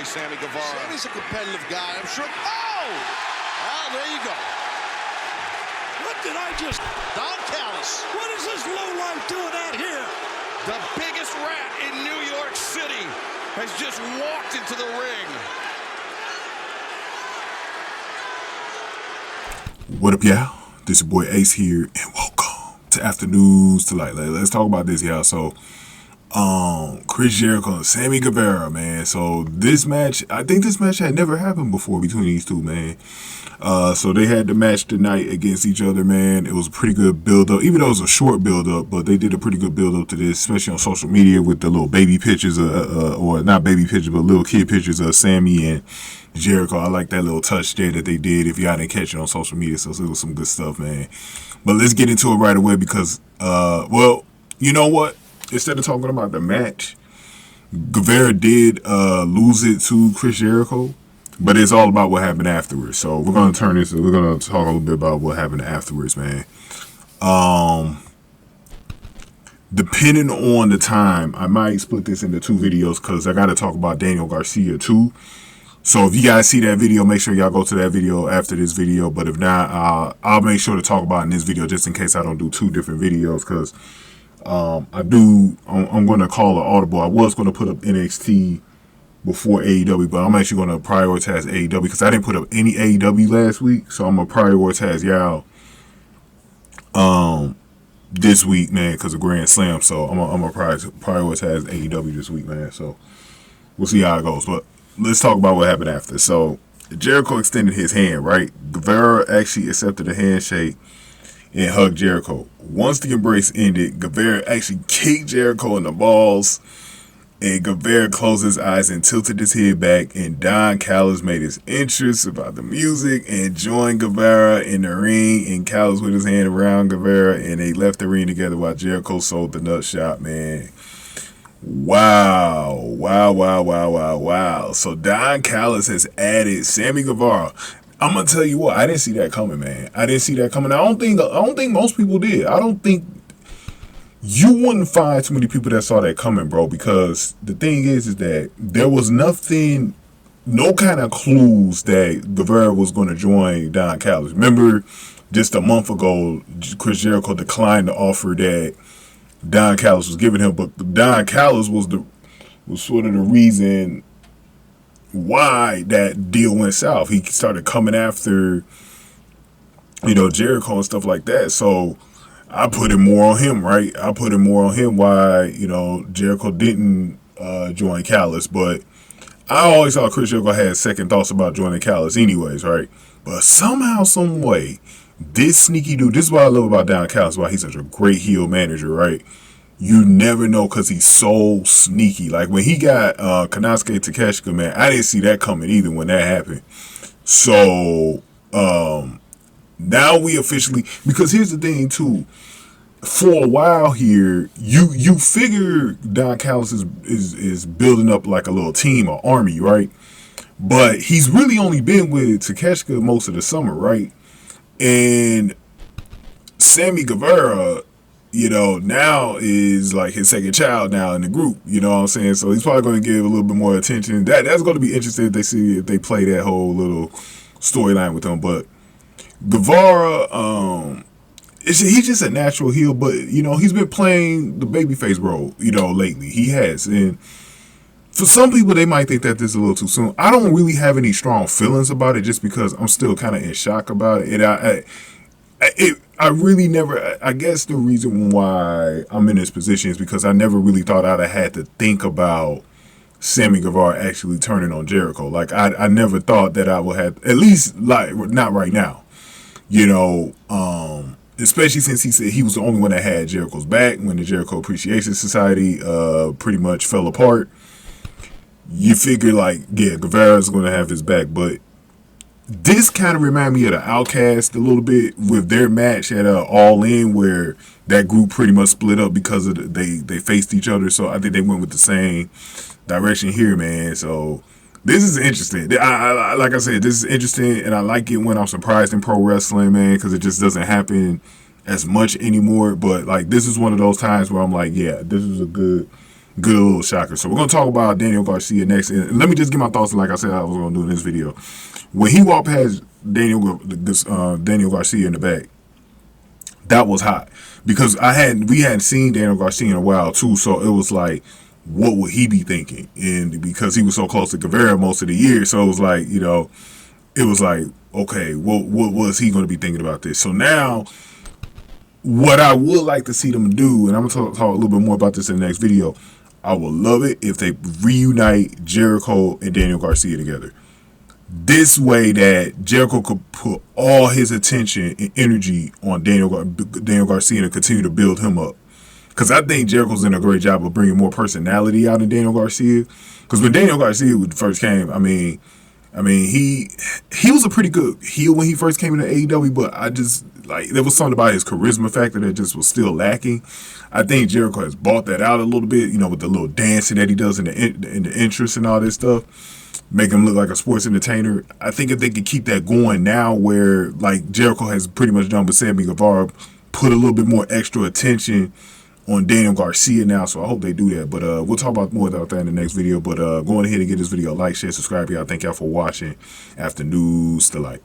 Sammy Guevara. Sammy's a competitive guy, I'm sure. Oh! Ah, there you go. What did I just... Don Callis. What is this lowlife doing out here? The biggest rat in New York City has just walked into the ring. What up, y'all? This your boy Ace here, and welcome to Afternoons to Light. Let's talk about this, y'all. So, Chris Jericho and Sammy Guevara, man. So this match, I think this match had never happened before between these two, man. So they had the match tonight against each other, man. It was a pretty good build-up, even though it was a short build-up, but they did a pretty good build-up to this, especially on social media with the little baby pictures, or not baby pictures, but little kid pictures of Sammy and Jericho. I like that little touch there that they did, if y'all didn't catch it on social media, so it was some good stuff, man. But let's get into it right away because, well, you know what? Instead of talking about the match, Guevara did lose it to Chris Jericho, but it's all about what happened afterwards. So we're gonna talk a little bit about what happened afterwards, man. Depending on the time, I might split this into two videos because I got to talk about Daniel Garcia too. So if you guys see that video, make sure y'all go to that video after this video. But if not, I'll make sure to talk about it in this video just in case I don't do two different videos because I'm going to call an audible. I was going to put up NXT before AEW, but I'm actually going to prioritize AEW because I didn't put up any AEW last week. So I'm going to prioritize y'all this week, man, because of Grand Slam. So I'm going to prioritize AEW this week, man. So we'll see how it goes. But let's talk about what happened after. So Jericho extended his hand, right? Guevara actually accepted a handshake and hugged Jericho. Once the embrace ended, Guevara actually kicked Jericho in the balls, and Guevara closed his eyes and tilted his head back, and Don Callis made his entrance about the music and joined Guevara in the ring, and Callis with his hand around Guevara, and they left the ring together while Jericho sold the nut shot, man. Wow. So Don Callis has added Sammy Guevara. I'm gonna tell you what, I didn't see that coming, man. I didn't see that coming. I don't think most people did. I don't think you wouldn't find too many people that saw that coming, bro. Because the thing is that there was nothing, no kind of clues that Guevara was going to join Don Callis. Remember, just a month ago, Chris Jericho declined the offer that Don Callis was giving him, but Don Callis was sort of the reason why that deal went south. He started coming after, Jericho and stuff like that. So I put it more on him, right? I put it more on him why, Jericho didn't join Callis. But I always thought Chris Jericho had second thoughts about joining Callis anyways, right? But somehow, some way, this sneaky dude, this is what I love about Don Callis, why he's such a great heel manager, right? You never know because he's so sneaky. Like when he got Konosuke Takeshita, man, I didn't see that coming either when that happened. So now we officially, because here's the thing too, for a while here, you figure Don Callis is building up like a little team or army, right? But he's really only been with Takeshita most of the summer, right? And Sammy Guevara, now is like his second child now in the group, you know what I'm saying? So he's probably going to give a little bit more attention. That's going to be interesting if they play that whole little storyline with him. But Guevara, he's just a natural heel, but, he's been playing the babyface role, lately. He has. And for some people, they might think that this is a little too soon. I don't really have any strong feelings about it just because I'm still kind of in shock about it. And I really never, I guess the reason why I'm in this position is because I never really thought I'd have had to think about Sammy Guevara actually turning on Jericho. Like, I never thought that I would have, at least, like, not right now, especially since he said he was the only one that had Jericho's back when the Jericho Appreciation Society pretty much fell apart. You figure, like, yeah, Guevara's going to have his back, but this kind of reminded me of the Outcast a little bit with their match at All In, where that group pretty much split up because of they faced each other. So I think they went with the same direction here, man. So this is interesting. Like I said, this is interesting, and I like it when I'm surprised in pro wrestling, man, because it just doesn't happen as much anymore. But like, this is one of those times where I'm like, yeah, this is a good good little shocker. So we're gonna talk about Daniel Garcia next. And let me just get my thoughts. Like I said, I was gonna do in this video. When he walked past Daniel Garcia in the back, that was hot because we hadn't seen Daniel Garcia in a while too. So it was like, what would he be thinking? And because he was so close to Guevara most of the year, so it was like, it was like, okay, what was he going to be thinking about this? So now, what I would like to see them do, and I'm going to talk a little bit more about this in the next video, I would love it if they reunite Jericho and Daniel Garcia together. This way that Jericho could put all his attention and energy on Daniel Garcia and continue to build him up. Because I think Jericho's done a great job of bringing more personality out in Daniel Garcia. Because when Daniel Garcia first came, I mean, he was a pretty good heel when he first came into AEW, but I just, like, there was something about his charisma factor that just was still lacking. I think Jericho has bought that out a little bit, with the little dancing that he does in the entrance and all this stuff. Make him look like a sports entertainer. I think if they could keep that going now where, like, Jericho has pretty much done with Sammy Guevara, put a little bit more extra attention on Daniel Garcia now, so I hope they do that. But we'll talk about more about that in the next video. But going ahead and give this video a like, share, subscribe. Y'all. Thank y'all for watching. After News to Light.